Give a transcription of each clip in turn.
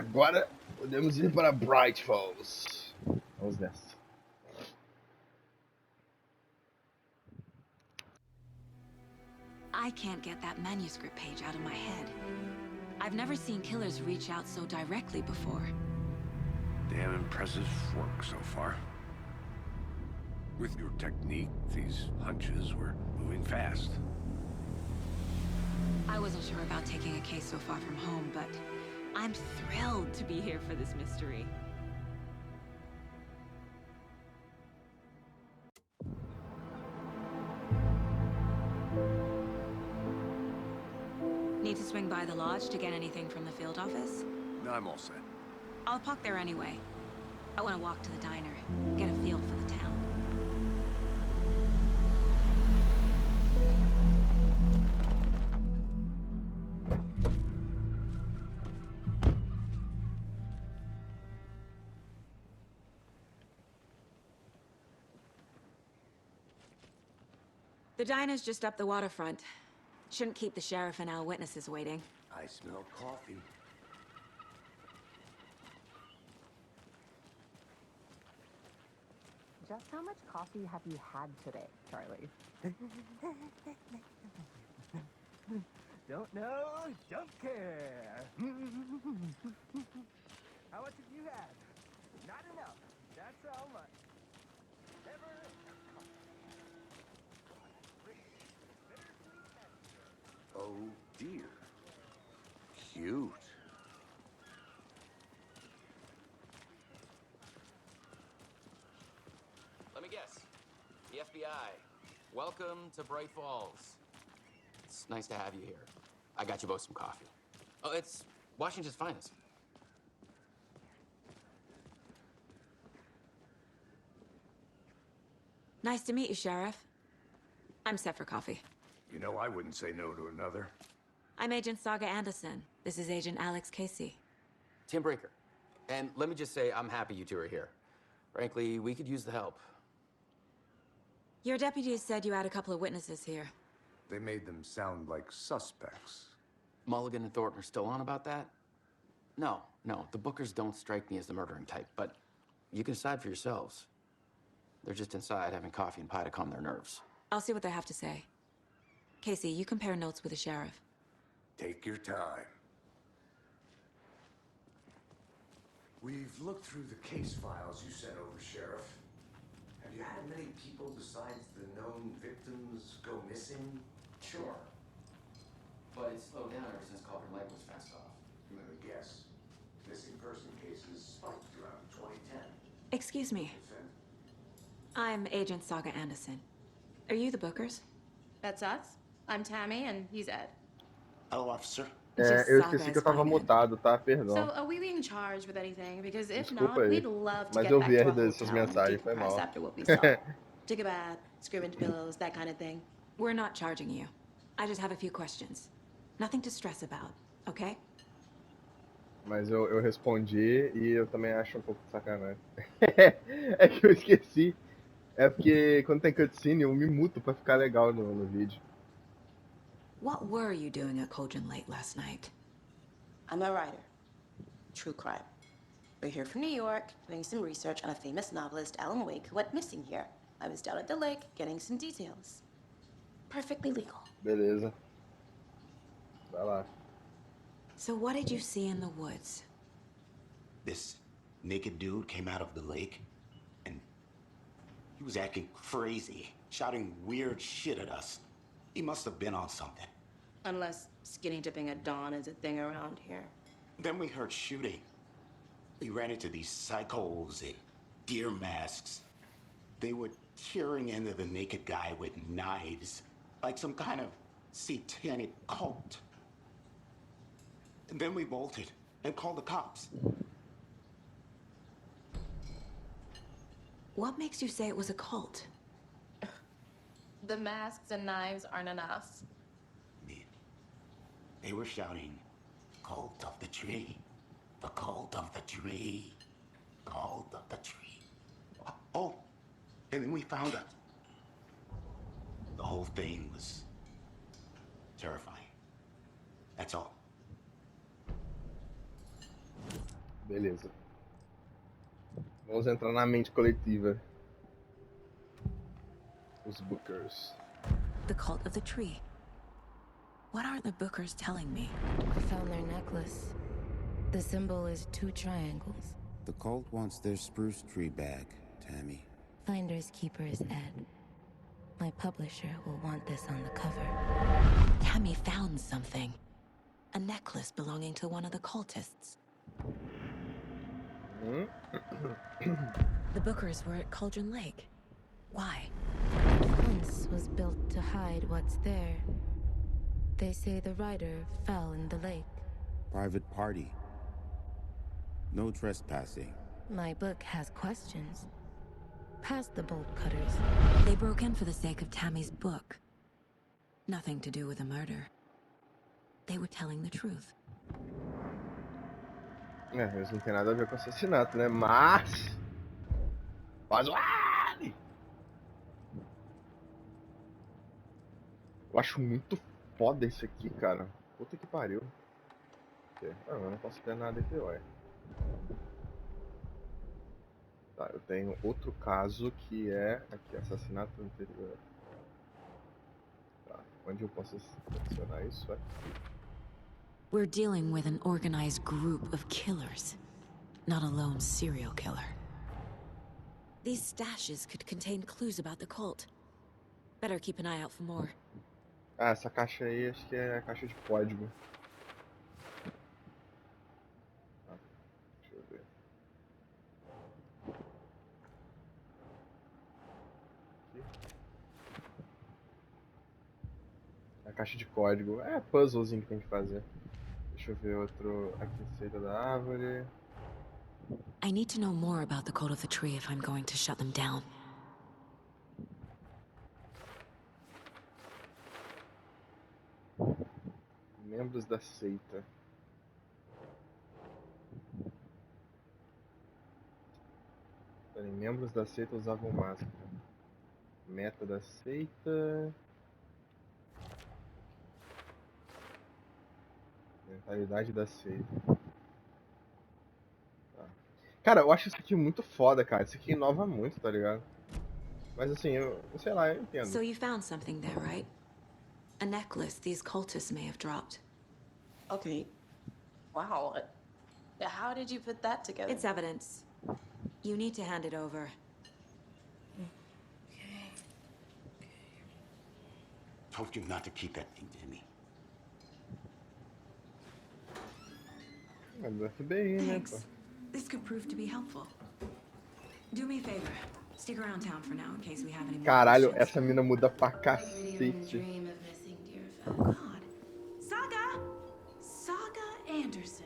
Agora podemos ir para Bright Falls. Vamos nessa. I can't get that manuscript page out of my head. I've never seen killers reach out so directly before. Damn impressive work so far. With your technique, these hunches were moving fast. I wasn't sure about taking a case so far from home, but I'm thrilled to be here for this mystery. Need to swing by the lodge to get anything from the field office? No, I'm all set. I'll park there anyway. I want to walk to the diner, get a feel for the town. The diner's just up the waterfront. Shouldn't keep the sheriff and our witnesses waiting. I smell coffee. Just how much coffee have you had today, Charlie? Don't know, don't care. How much have you had? Not enough. That's how much. Never. Oh dear. Cute. Let me guess. The FBI. Welcome to Bright Falls. It's nice to have you here. I got you both some coffee. Oh, it's Washington's finest. Nice to meet you, Sheriff. I'm set for coffee. You know, I wouldn't say no to another. I'm Agent Saga Anderson. This is Agent Alex Casey. Tim Breaker. And let me just say, I'm happy you two are here. Frankly, we could use the help. Your deputies said you had a couple of witnesses here. They made them sound like suspects. Mulligan and Thornton are still on about that? No, the Bookers don't strike me as the murdering type, but you can decide for yourselves. They're just inside having coffee and pie to calm their nerves. I'll see what they have to say. Casey, you compare notes with the sheriff. Take your time. We've looked through the case files you sent over, Sheriff. Have you had many people besides the known victims go missing? Sure. But it's slowed down ever since Culver Lake was fenced off. Let me guess. Missing person cases spiked around 2010. Excuse me. I'm Agent Saga Anderson. Are you the Bookers? That's us. I'm Tammy, and he's Ed. Hello, officer. Eu esqueci que eu tava mutado, tá? Perdão. So, are we being charged with anything? Because if Desculpa not, aí. we'd love to Mas get eu back vi to as our dessas hotel and mensagens, foi decompress mal. after what we saw. Take a bath, scream into pillows, that kind of thing. We're not charging you. I just have a few questions. Nothing to stress about, okay? Mas eu respondi e eu também acho um pouco de sacanagem. É que eu esqueci. É porque quando tem cutscene eu me muto pra ficar legal no vídeo. What were you doing at Cauldron Lake last night? I'm a writer. True crime. We're here from New York, doing some research on a famous novelist, Alan Wake, who went missing here. I was down at the lake, getting some details. Perfectly legal. Beleza. Vai lá. So what did you see in the woods? This naked dude came out of the lake, and he was acting crazy, shouting weird shit at us. He must have been on something. Unless skinny dipping at dawn is a thing around here. Then we heard shooting. We ran into these psychos in deer masks. They were tearing into the naked guy with knives, like some kind of satanic cult. And then we bolted and called the cops. What makes you say it was a cult? The masks and knives aren't enough. They were shouting, "Cult of the tree, the cult of the tree, cult of the tree." Oh, and then we found it. The whole thing was terrifying. That's all. Beleza. Vamos entrar na mente coletiva. Os Bookers. The cult of the tree. What are the Bookers telling me? I found their necklace. The symbol is 2 triangles. The cult wants their spruce tree back, Tammy. Finders keepers Ed. My publisher will want this on the cover. Tammy found something. A necklace belonging to one of the cultists. The Bookers were at Cauldron Lake. Why? Once was built to hide what's there. They say the rider fell in the lake. Private party. No trespassing. My book has questions. Past the bolt cutters. They broke in for the sake of Tammy's book. Nothing to do with a murder. They were telling the truth. Eles não tem nada a ver com assassinato, né? Mas... Vale! Eu acho muito foda isso aqui, cara. Puta que pariu. Eu não posso ter nada aqui, ué. Tá, eu tenho outro caso que é... Aqui, assassinato anterior. Tá, onde eu posso adicionar isso? Aqui. We're dealing with an organized group of killers, not a lone serial killer. These stashes could contain clues about the cult. Better keep an eye out for more. Ah, essa caixa aí acho que é a caixa de código. Ah, deixa eu ver. Aqui. A caixa de código. É puzzlezinho que tem que fazer. Deixa eu ver outro. Aqui, receita da árvore. I need to know more about the cult of the tree if I'm going to shut them down. Membros da seita. Peraí, membros da seita usavam máscara. Meta da seita. Mentalidade da seita. Tá. Cara, eu acho isso aqui muito foda, cara. Isso aqui inova muito, tá ligado? Mas assim, eu sei lá, eu entendo. So you found something there, right? A necklace these cultists may have dropped. Okay. Wow. How did you put that together? It's evidence. You need to hand it over. Told you not to keep that thing to me. É do FBI, né, pô? Thanks. This could prove to be helpful. Do me a favor. Stick around town for now in case we have any more Caralho, questions. essa mina muda pra cacete. Dream of missing dear Oh fellow. God. Saga! Saga Anderson.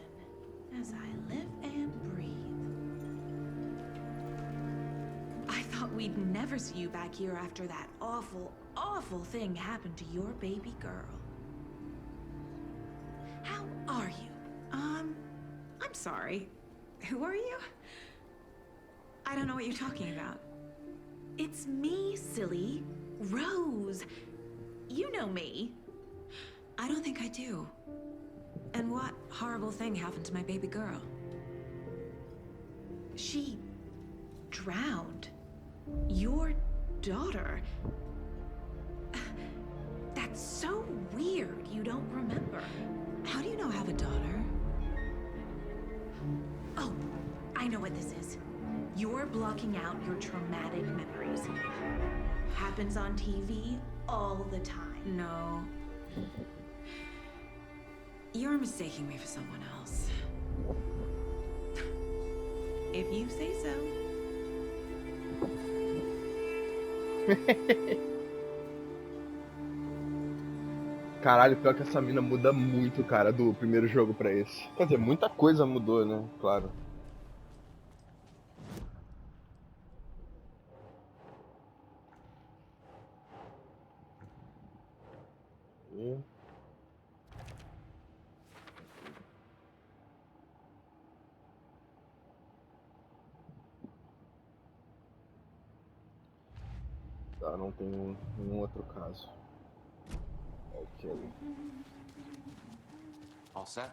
As I live and breathe. I thought we'd never see you back here after that awful, awful thing happened to your baby girl. How are you? I'm sorry. Who are you? I don't know what you're talking about. It's me, silly. Rose. You know me. I don't think I do. And what horrible thing happened to my baby girl? She drowned. Your daughter. That's so weird you don't remember. How do you know I have a daughter? Oh, I know what this is. You're blocking out your traumatic memories. Happens on TV all the time. No. You're mistaking me for someone else. If you say so. Caralho, pior que essa mina muda muito, cara, do primeiro jogo pra esse. Quer dizer, muita coisa mudou, né? Claro. E... Tá, não tem nenhum outro caso. Ok. All set?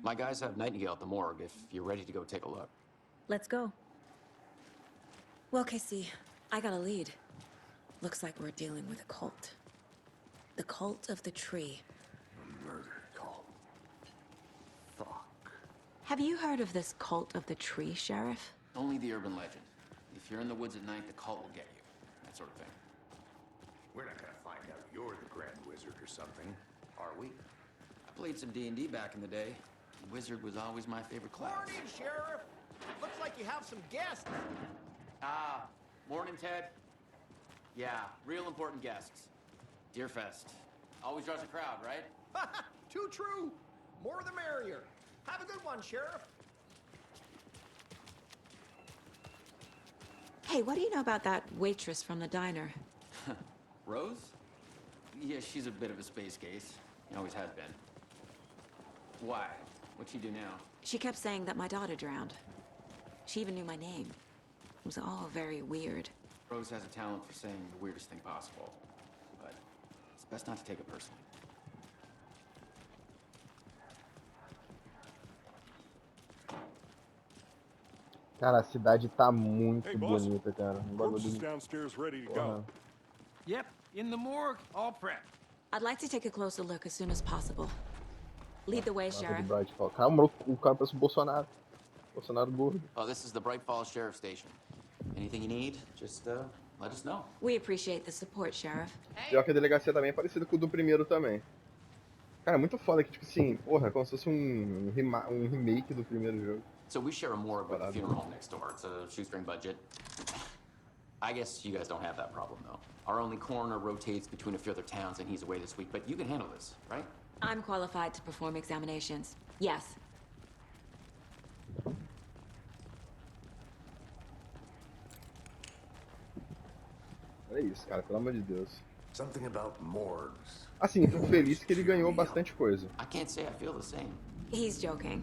My guys have Nightingale at the morgue if you're ready to go take a look. Let's go. Well, Casey, I got a lead. Looks like we're dealing with a cult. The cult of the tree. Murder cult. Fuck. Have you heard of this cult of the tree, Sheriff? Only the urban legend. If you're in the woods at night, the cult will get you. That sort of thing. We're not gonna find out you're the Grand Wizard or something, are we? I played some D&D back in the day. Wizard was always my favorite class. Morning, Sheriff. Looks like you have some guests. Ah, morning, Ted. Yeah, real important guests. Deerfest. Always draws a crowd, right? Too true. More the merrier. Have a good one, Sheriff. Hey, what do you know about that waitress from the diner? Rose? Yeah, she's a bit of a space case. Always has been. Why? What'd she do now? She kept saying that my daughter drowned. She even knew my name. It was all very weird. Rose has a talent for saying the weirdest thing possible. But it's best not to take it personally. Cara, a cidade tá muito bonita, cara. Um bagulho Corpse is downstairs ready to Porra. go. Yep, in the morgue, all prepped. I'd like to take a closer look as soon as possible. Lead the way, Nossa, Sheriff. do Bright Falls. Cara, o maluco- o cara parece o Bolsonaro. Bolsonaro gordo. Oh, this is the Bright Falls Sheriff Station. Anything you need, just let us know. We appreciate the support, Sheriff. Pior que a delegacia também é parecida com o do primeiro também. Cara, é muito foda que, tipo assim, porra, é como se fosse um remake do primeiro jogo. So we share a morgue with a funeral home next door. It's a shoestring budget. I guess you guys don't have that problem, though. Our only coroner rotates between a few other towns, and he's away this week. But you can handle this, right? I'm qualified to perform examinations. Yes. Olha isso, cara, pelo amor de Deus. Something about morgues. Assim, fico feliz que ele ganhou bastante coisa. I can't say I feel the same. He's joking.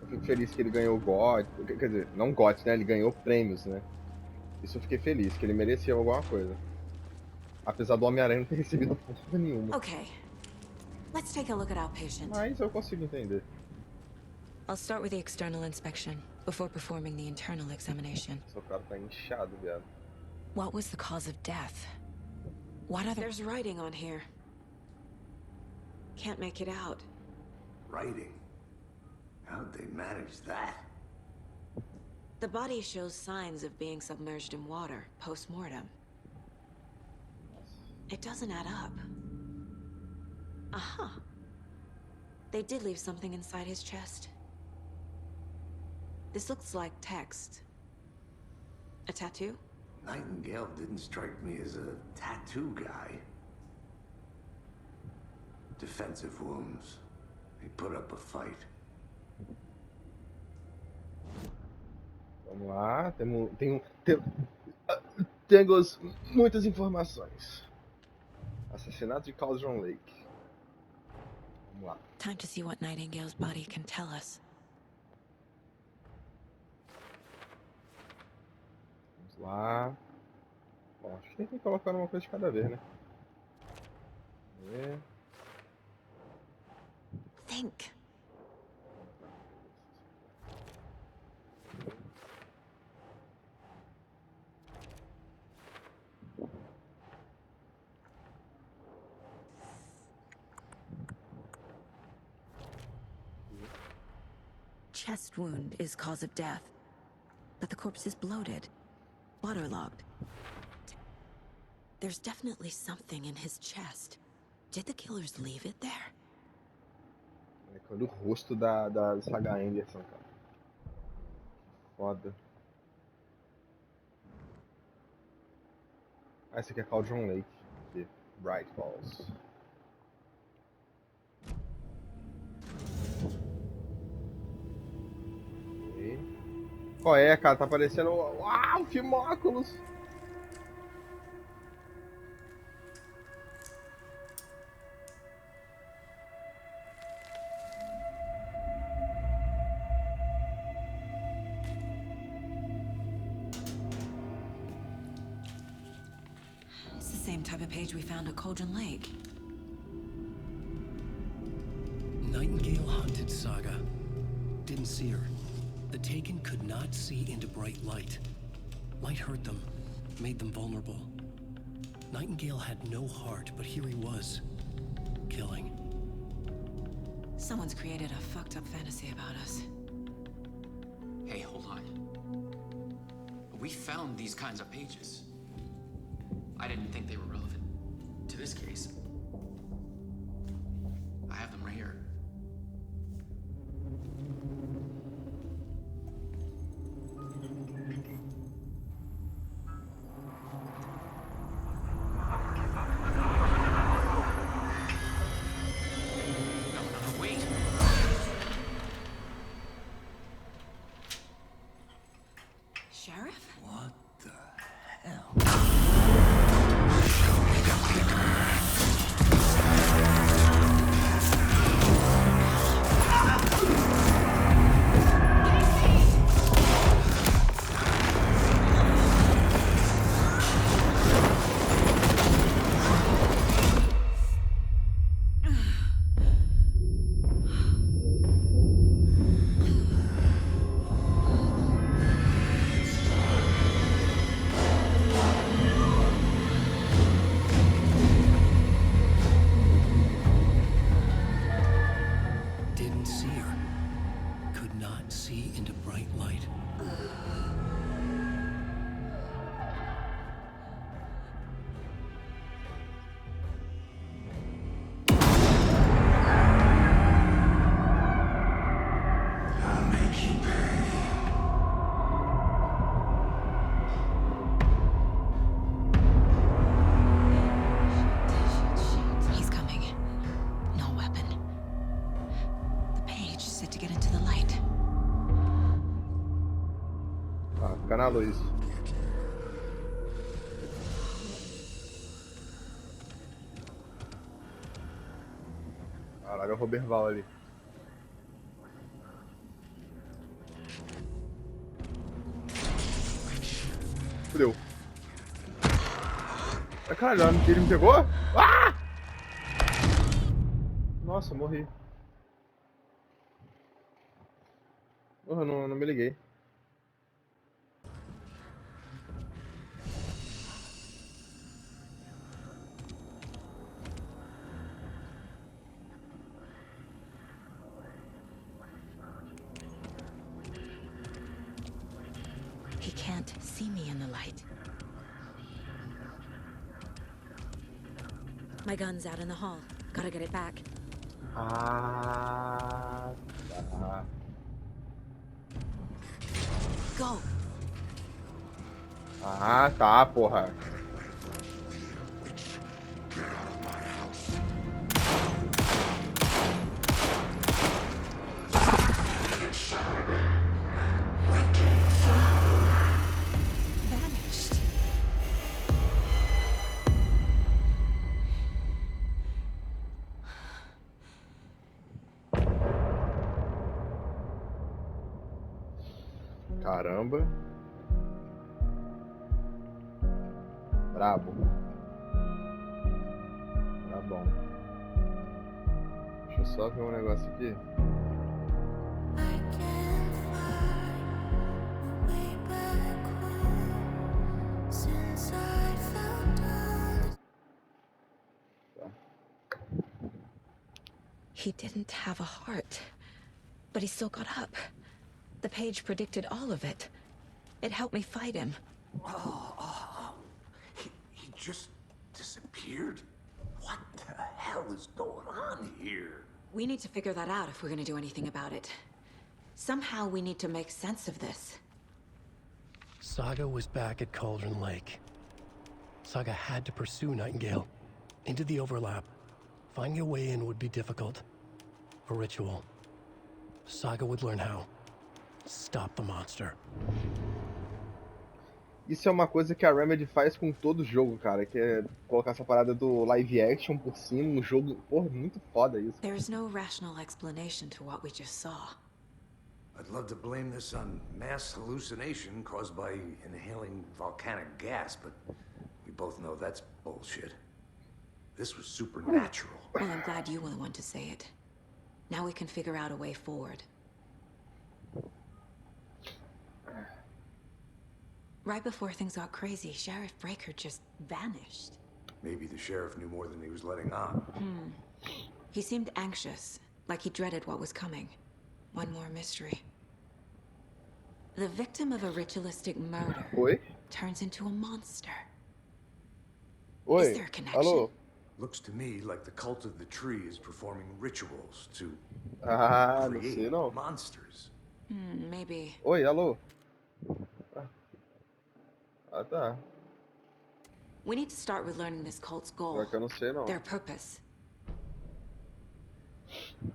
Eu fico feliz que ele ganhou o GOT. Quer dizer, não GOT, né? Ele ganhou prêmios, né? Isso eu fiquei feliz, que ele merecia alguma coisa. Apesar do Homem-Aranha não ter recebido porra nenhuma. Okay. Let's take a look at our patient. Mas eu consigo entender. I'll start with the external inspection before performing the internal examination. Seu cara tá inchado, viado. What was the cause of death? What other... There's writing on here. Can't make it out. Writing? How'd they manage that? The body shows signs of being submerged in water post-mortem. It doesn't add up. Uh-huh. They did leave something inside his chest. This looks like text. A tattoo? Nightingale didn't strike me as a tattoo guy. Defensive wounds. He put up a fight. Vamos lá, temos muitas informações. Assassinato de Cauldron Lake. Vamos lá. Time to see what Nightingale's body can tell us. Vamos lá. Bom, acho que tem que colocar uma coisa de cada vez, né? Vamos ver. Think. Chest wound is cause of death, but the corpse is bloated, waterlogged. There's definitely something in his chest. Did the killers leave it there? Olha o rosto da Saga Anderson, cara. Foda. Ah, esse aqui é Cauldron Lake, de Bright Falls. Ok. Qual é, cara? Tá parecendo... Uau, Timóculos! It's the same type of page we found at Cauldron Lake. Nightingale Nightingale hunted Saga. Didn't see her. The Taken could not see into bright light. Light hurt them, made them vulnerable. Nightingale had no heart, but here he was, killing. Someone's created a fucked up fantasy about us. Hey, hold on. We found these kinds of pages. I didn't think they were relevant to this case. I have them right here. No, wait. Sheriff? What the hell? Didn't see her. Could not see into bright light. I'll make you pay. He's coming. No weapon. The page said to get into the light. Ah, fica na luz. Caralho, é o Roberval ali. Fudeu. Ah, caralho, ele me pegou? Ah! Nossa, morri. Porra, não me liguei. He can't see me in the light. My gun's out in the hall. Gotta get it back. Ah, tá. Go! Ah, tá, porra. Vanished. Caramba. Brabo. Tá bom. Deixa eu só ver um negócio aqui. He didn't have a heart, but he still got up. The page predicted all of it. It helped me fight him. He just disappeared? What the hell is going on here? We need to figure that out if we're gonna do anything about it. Somehow we need to make sense of this. Saga was back at Cauldron Lake. Saga had to pursue Nightingale. Into the overlap. Finding a way in would be difficult. A ritual. Saga would learn how. Stop the monster. Isso é uma coisa que a Remedy faz com todo jogo, cara, que é colocar essa parada do live action por cima no jogo. Porra, muito foda isso. There's no rational explanation to what we just saw. I'd love to blame this on mass hallucination caused by inhaling volcanic gas, but we both know that's bullshit. This was supernatural. Well, I'm glad you were the one to say it. Now we can figure out a way forward. Right before things got crazy, Sheriff Breaker just vanished. Maybe the sheriff knew more than he was letting on. He seemed anxious, like he dreaded what was coming. One more mystery. The victim of a ritualistic murder Oi? turns into a monster. Oi? Is there a connection? Alô? Looks to me like the cult of the tree is performing rituals to Ah, não sei create não. monsters. Maybe. Oi, alô? Ah, tá. We need to start with learning this cult's goal. Pior que eu não sei não. Their purpose.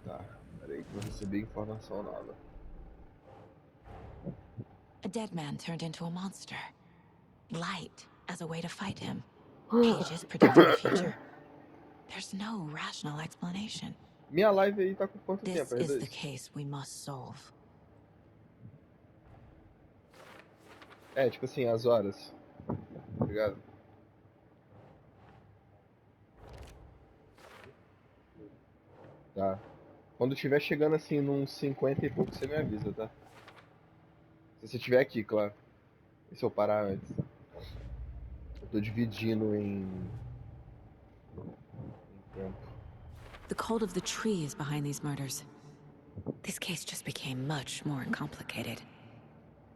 Tá, peraí que eu não recebi informação nada. A dead man turned into a monster. Light as a way to fight him. Pages predicting the future. There's no rational explanation. Minha live aí tá com quanto This tempo? is R2? the case we must solve. É, tipo assim, as horas. Tá ligado? Tá. Quando tiver chegando assim num 50 e pouco, você me avisa, tá? Se você estiver aqui, claro. E se eu parar antes? Eu tô dividindo em tempo. The cult of the tree is behind these murders. This case just became much more complicated.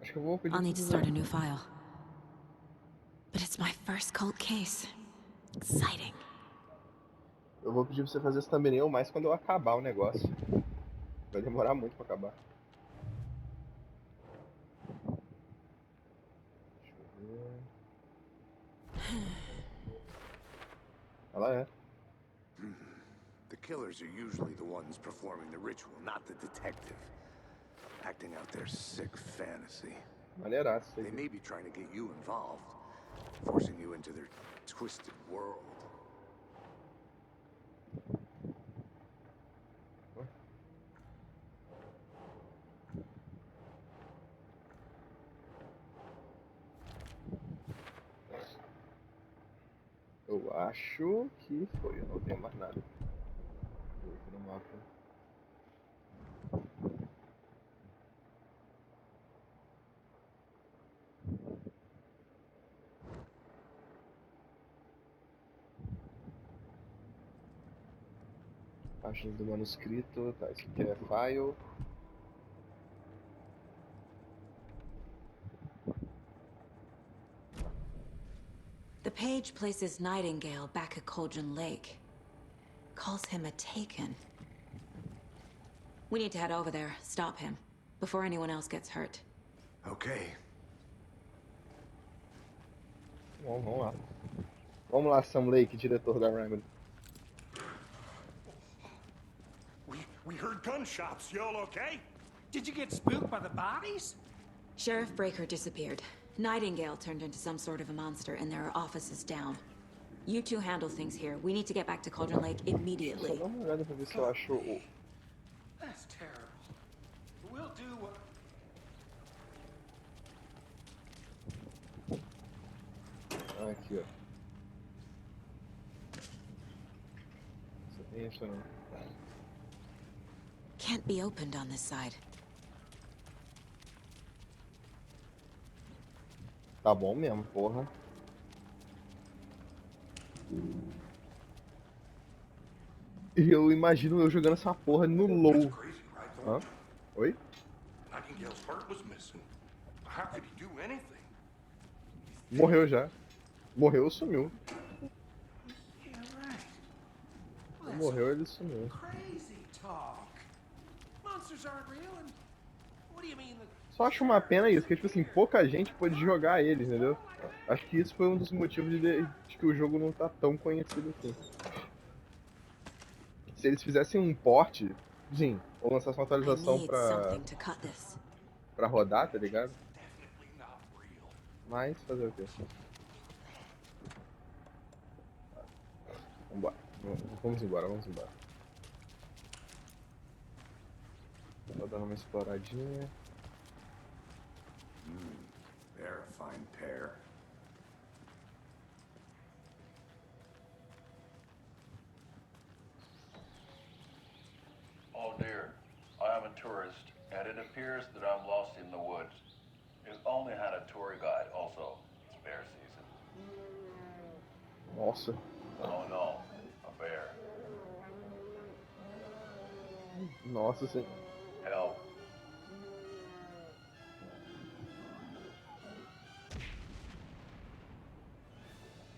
Acho que eu vou pedir I'll need to pra start a new file. But it's my first cult case. Exciting. Eu vou pedir pra você fazer esse thumbnail mais quando eu acabar o negócio. Vai demorar muito pra acabar. Deixa eu ver. Ela é. The killers are usually the ones performing the ritual, not the detective. Acting out their sick fantasy. Maneiraço. They may be trying to get you involved, forcing you into their twisted world. Eu acho que foi, eu não tenho mais nada. Vou aqui no mapa. Página do manuscrito, tá, isso aqui é file. The page places Nightingale back at Cauldron Lake. Calls him a Taken. We need to head over there, stop him, before anyone else gets hurt. Okay. Bom, vamos lá. Vamos lá, Sam Lake, diretor da Remedy. We heard gunshots. Y'all okay? Did you get spooked by the bodies? Sheriff Breaker disappeared. Nightingale turned into some sort of a monster, and there are offices down. You two handle things here. We need to get back to Cauldron Lake Só immediately. dá uma olhada pra ver se eu acho o... That's terrible. We'll do what... Ah, aqui, ó. Só tem isso não. Can't be opened on this side. Tá bom mesmo, porra. E eu imagino eu jogando essa porra no low. Hã? Oi? Nightingale's heart was missing. How could he do anything? Morreu já. Morreu, sumiu. Yeah, right. Well, Morreu, ele sumiu. crazy talk. Monsters aren't real and what do you mean that... Só acho uma pena isso, que tipo assim, pouca gente pôde jogar ele, entendeu? Acho que isso foi um dos motivos de que o jogo não tá tão conhecido assim. Se eles fizessem um port, sim, ou lançassem uma I atualização need pra something to cut this. rodar, tá ligado? Mas fazer o quê? Vambora. Vamos embora, vamos embora. Vou dar uma exploradinha. They're a fine pair. Oh, damn. appears that I'm lost in the woods. It only had a tour guide. Also, it's bear season. Nossa. Oh no, a bear. Nossa, sim. Help.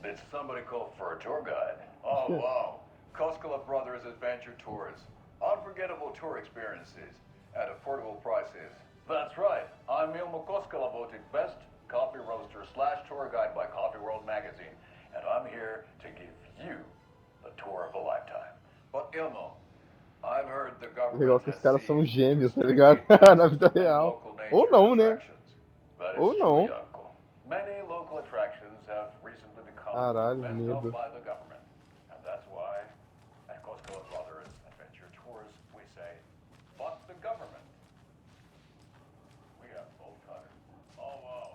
Did somebody call for a tour guide? Oh wow. Koskela Brothers Adventure Tours. Unforgettable tour experiences at affordable prices. That's right. I'm Ilmo Koskela, voted best coffee roaster / tour guide by Coffee World magazine. And I'm here to give you the tour of a lifetime. But Ilmo, I've heard the O legal é government que os has caras são seized gêmeos, tá 2 ligado? kidnapped Na vida and real. local Ou nature não, né? attractions. That is Ou true, não. Uncle. Many local attractions have recently become Caralho, fenced off medo. by the government. And that's why, at Koskela Brothers Adventure Tours, we say, fuck the government. We have bolt cutters. Oh, wow.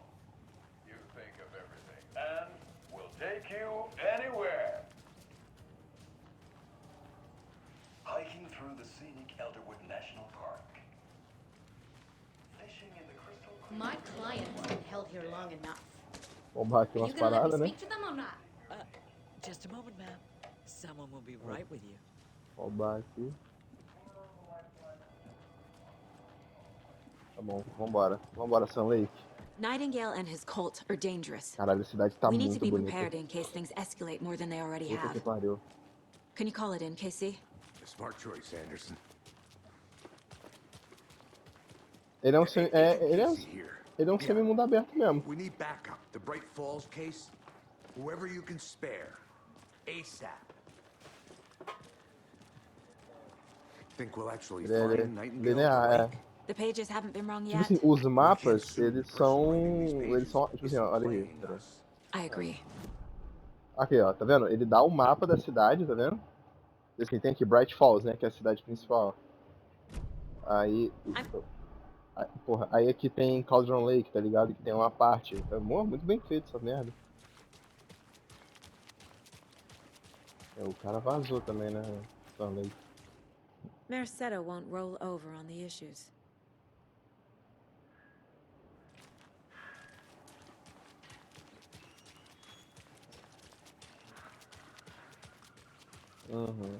You think of everything. And we'll take you anywhere. Hiking through the scenic Elderwood National Park. Fishing in the crystal clear. My clients have been held here long enough. Roubar aqui Are umas you gonna let me paradas, né? speak to them or not? Just a moment, ma'am. Someone will be right with you. Roubar aqui. Tá bom, vambora. Vambora, Sun Lake. Nightingale and his cult are dangerous. Caralho, a cidade tá We need to muito be bonita. prepared in case things escalate more than they already Puta que have. pariu. Can you call it in, KC? A smart choice, Anderson. Ele é um semi... ele é um semi-mundo aberto mesmo. We need backup. The Bright Falls case. Whoever you can spare. ASAP. Think we'll actually Ele é find Nightingale? linear, é. The pages haven't been wrong Tipo yet. assim, os mapas, eles são, tipo assim, ó, olha aqui. Pera aí. I agree. Aqui, ó, tá vendo? Ele dá o mapa da cidade, tá vendo? Assim, tem aqui Bright Falls, né, que é a cidade principal. Aí, porra, aí aqui tem Cauldron Lake, tá ligado? Que tem uma parte. Amor, muito bem feito essa merda. O cara vazou também, né? Sun Lake. Merceda won't roll over on the issues. Uhum.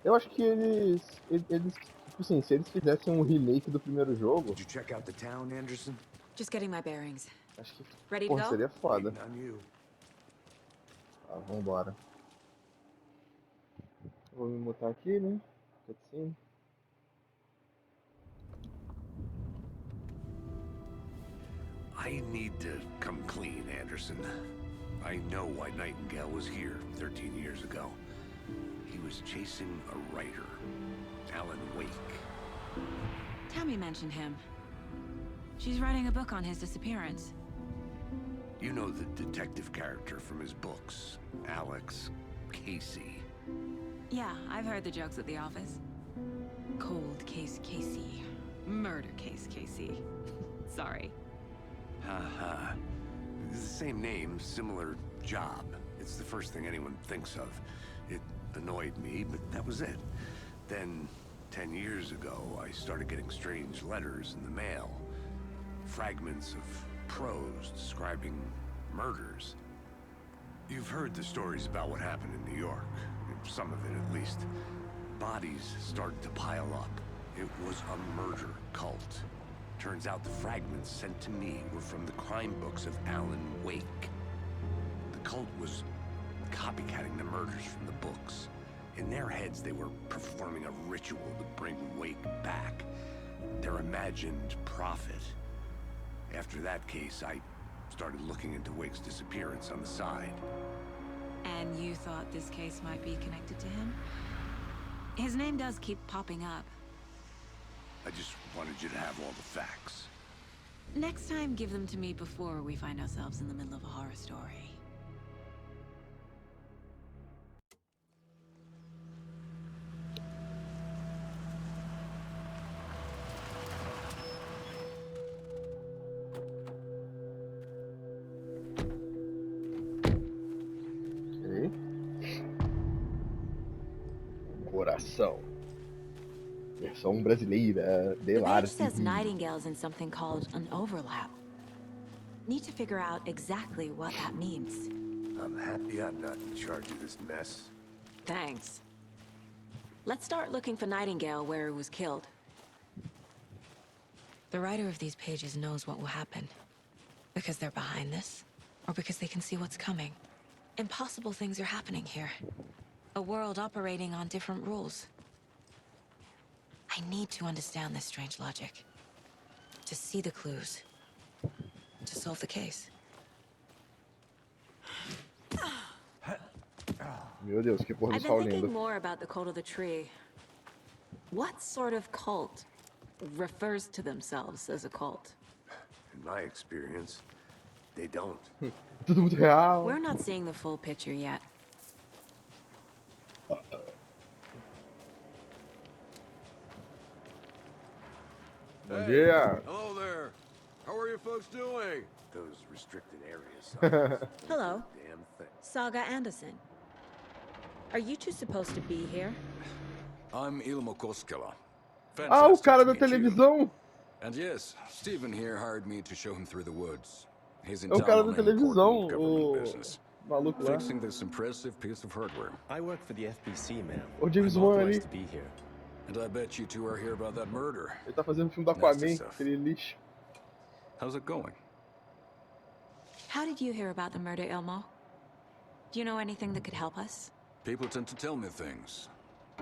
Eu acho que eles, tipo assim, se eles fizessem um remake do primeiro jogo, Did you check out the town, Anderson? Just getting my bearings. acho que, Ready to porra, go? seria foda. Waiting on you. Tá, vambora. Vou me mutar aqui, né? Assim. I need to come clean, Anderson. I know why Nightingale was here 13 years ago. He was chasing a writer, Alan Wake. Tammy mentioned him. She's writing a book on his disappearance. You know the detective character from his books, Alex Casey. Yeah, I've heard the jokes at the office. Cold case Casey. Murder case Casey. Sorry. Haha. It's the same name, similar job. It's the first thing anyone thinks of. It annoyed me, but that was it. Then, 10 years ago, I started getting strange letters in the mail. Fragments of prose describing murders. You've heard the stories about what happened in New York. Some of it, at least. Bodies started to pile up. It was a murder cult. Turns out the fragments sent to me were from the crime books of Alan Wake. The cult was copycatting the murders from the books. In their heads, they were performing a ritual to bring Wake back. Their imagined prophet. After that case, I started looking into Wake's disappearance on the side. And you thought this case might be connected to him? His name does keep popping up. I just wanted you to have all the facts. Next time, give them to me before we find ourselves in the middle of a horror story. Ok. Coração. Versão brasileira, de The lar page says TV. Nightingale's in something called an overlap. Need to figure out exactly what that means. I'm happy I'm not in charge of this mess. Thanks. Let's start looking for Nightingale where he was killed. The writer of these pages knows what will happen. Because they're behind this, or because they can see what's coming. Impossible things are happening here. A world operating on different rules. I need to understand this strange logic. To see the clues. To solve the case. Meu Deus, que porra de I've sol been lindo. thinking more about the cult of the tree. What sort of cult refers to themselves as a cult? In my experience, they don't. Tudo muito real. We're not seeing the full picture yet. Bom dia. Hello there. How are you folks doing? Those restricted areas. Hello, Damn thing. Saga Anderson. Are you two supposed to be here? I'm Ilmo Koskela. Ah, o Fantastic cara to da meet you. televisão. And yes, Stephen here hired me to show him through the woods. He's in É o town cara on da an televisão, important government o business. maluco lá. Fixing this impressive piece of hardware. I work for the FBC, ma'am. O James I'm Wan ali. authorized to be here. And I bet you two are here about that murder. Ele tá fazendo o filme do Nasty Aquaman, stuff. aquele lixo. How's it going? How did you hear about the murder, Ilmo? Do you know anything that could help us? People tend to tell me things.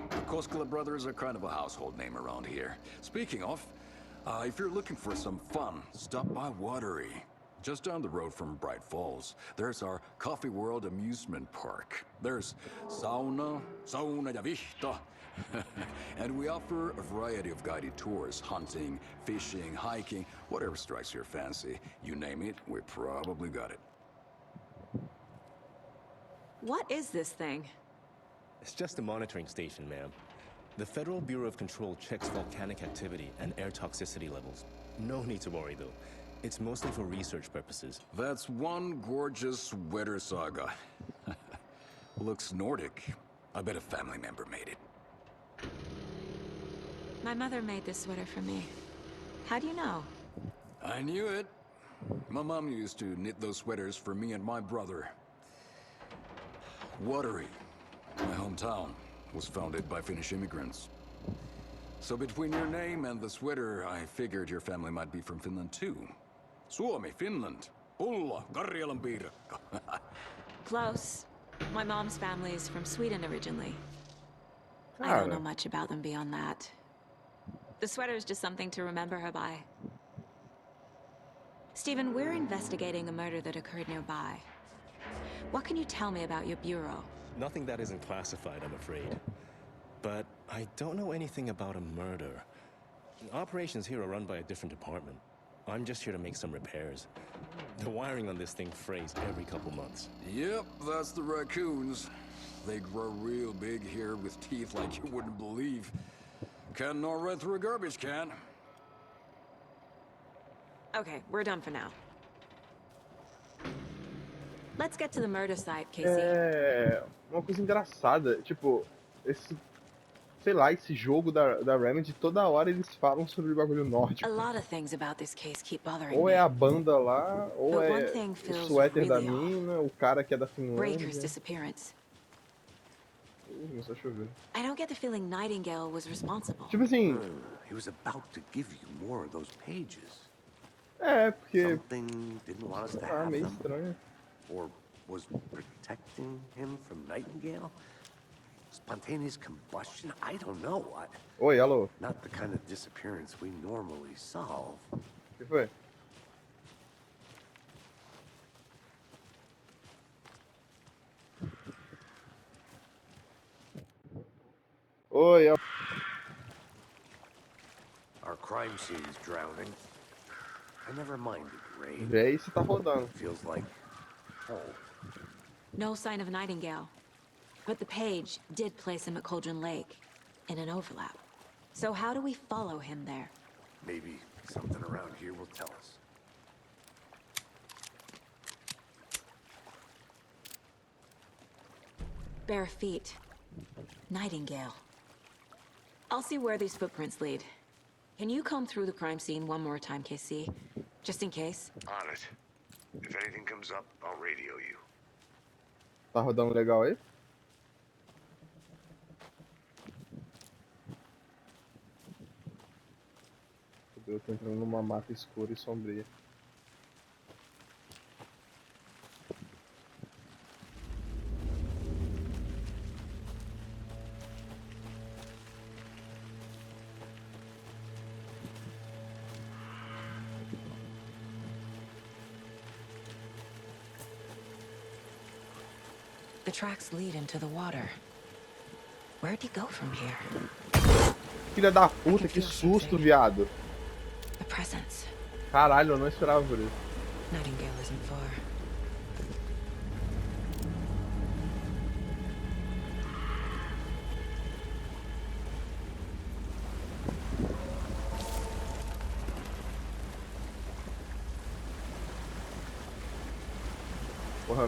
The Koskela brothers are kind of a household name around here. Speaking of, if you're looking for some fun, stop by Watery. Just down the road from Bright Falls, there's our Coffee World amusement park. There's sauna ja vihta. And we offer a variety of guided tours, hunting, fishing, hiking, whatever strikes your fancy. You name it, we probably got it. What is this thing? It's just a monitoring station, ma'am. The Federal Bureau of Control checks volcanic activity and air toxicity levels. No need to worry, though. It's mostly for research purposes. That's one gorgeous sweater, Saga. Looks Nordic. I bet a family member made it. My mother made this sweater for me. How do you know? I knew it. My mom used to knit those sweaters for me and my brother. Watery, my hometown, was founded by Finnish immigrants. So between your name and the sweater, I figured your family might be from Finland too. Suomi, Finland. Ulla, Karjalan piirakka. Close. My mom's family is from Sweden originally. I don't know much about them beyond that. The sweater is just something to remember her by. Stephen, we're investigating a murder that occurred nearby. What can you tell me about your bureau? Nothing that isn't classified, I'm afraid. But I don't know anything about a murder. Operations here are run by a different department. I'm just here to make some repairs. The wiring on this thing frays every couple months. Yep, that's the raccoons. They grow real big here with teeth like you wouldn't believe. Can't gnaw right through a garbage can. Okay, we're done for now. Let's get to the murder site, Casey. É uma coisa engraçada, tipo, esse, sei lá, esse jogo da Remedy, toda hora eles falam sobre o bagulho nórdico. A lot of things about this case keep bothering Ou me. é a banda lá, ou But é one thing o feels suéter da really off. mina, o cara que é da Breaker's Finlândia. disappearance. Começou a chover. I don't get the feeling Nightingale was responsible. Tipo assim, He was about to give you more of those pages. é, porque, Something didn't want us to have meio them? estranho. Or was protecting him from Nightingale? Spontaneous combustion? I don't know. Oi, alô. Not the kind of disappearance we normally solve. O que foi? Oi, alô. Our crime scene's drowning. I never minded rain. Vê aí se tá rodando. Feels like home. No sign of Nightingale. But the page did place him at Cauldron Lake, in an overlap. So how do we follow him there? Maybe something around here will tell us. Bare feet. Nightingale. I'll see where these footprints lead. Can you comb through the crime scene one more time, KC? Just in case? On it. If anything comes up, I'll radio you. Tá rodando legal aí? Eu tô entrando numa mata escura e sombria. The tracks lead into the water. Where'd he go from here? Filha da puta, que susto, viado. The presence. Caralho, eu não esperava por isso. Nightingale isn't far. Porra,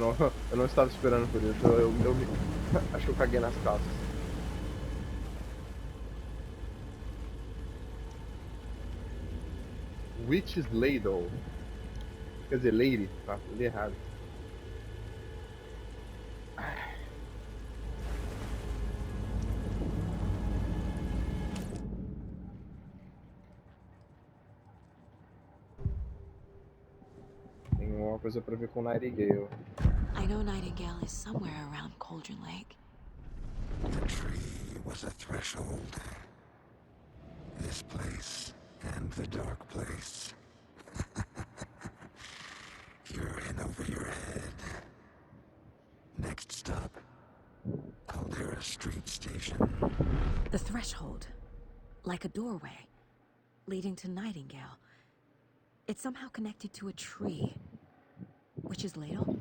eu não estava esperando por isso. Acho que eu caguei nas calças. Witch's Ladle. Quer dizer, Lady, tá? Li errado. Tem uma coisa pra ver com Nightingale. I know Nightingale is somewhere around Cauldron Lake. The tree was a threshold. This place and the dark place. You're in over your head. Next stop, Caldera Street Station. The threshold. Like a doorway. Leading to Nightingale. It's somehow connected to a tree. Witch's Ladle?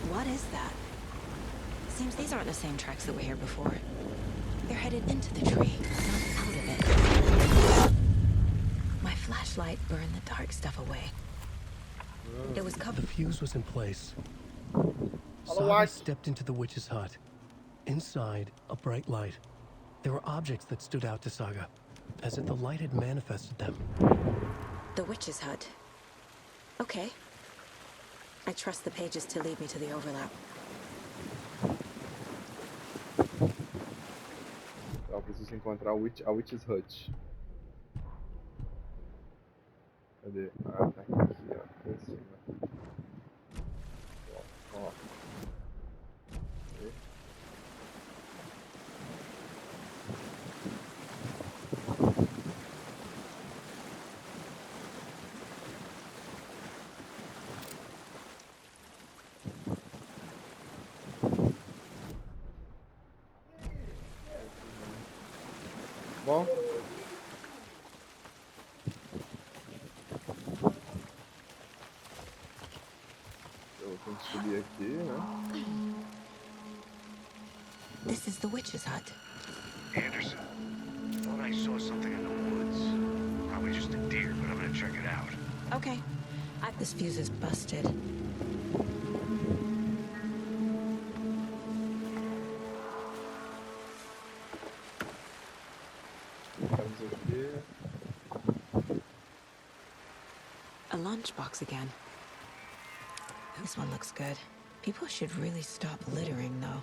What is that? Seems these aren't the same tracks that were here before. They're headed into the tree, not out of it. My flashlight burned the dark stuff away. It was covered. The fuse was in place. Hello, Saga stepped into the witch's hut. Inside, a bright light. There were objects that stood out to Saga, as if the light had manifested them. The witch's hut. Okay. I trust the pages to lead me to the overlap. Eu preciso encontrar a Witch's Hut. Cadê? Ah, tá aqui, ó. Aqui em cima. Ó. Cadê? Bom. Eu tenho que subir aqui, né? This is the witch's hut. Anderson, thought I saw something in the woods. Probably just a deer, but I'm gonna check it out. Okay. This fuse is busted. A lunchbox again. This one looks good. People should really stop littering, though.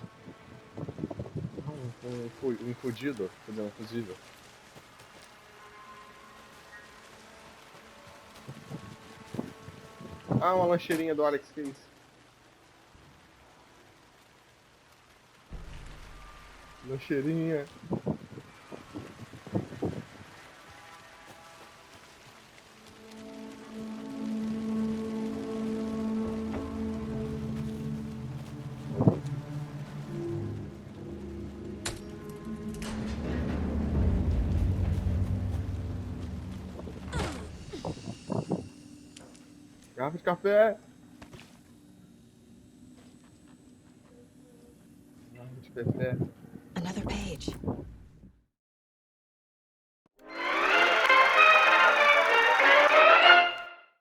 Fudido. Cadê um fusível? Ah, uma lancheirinha do Alex, que isso? Lancheirinha. Garrafa de café.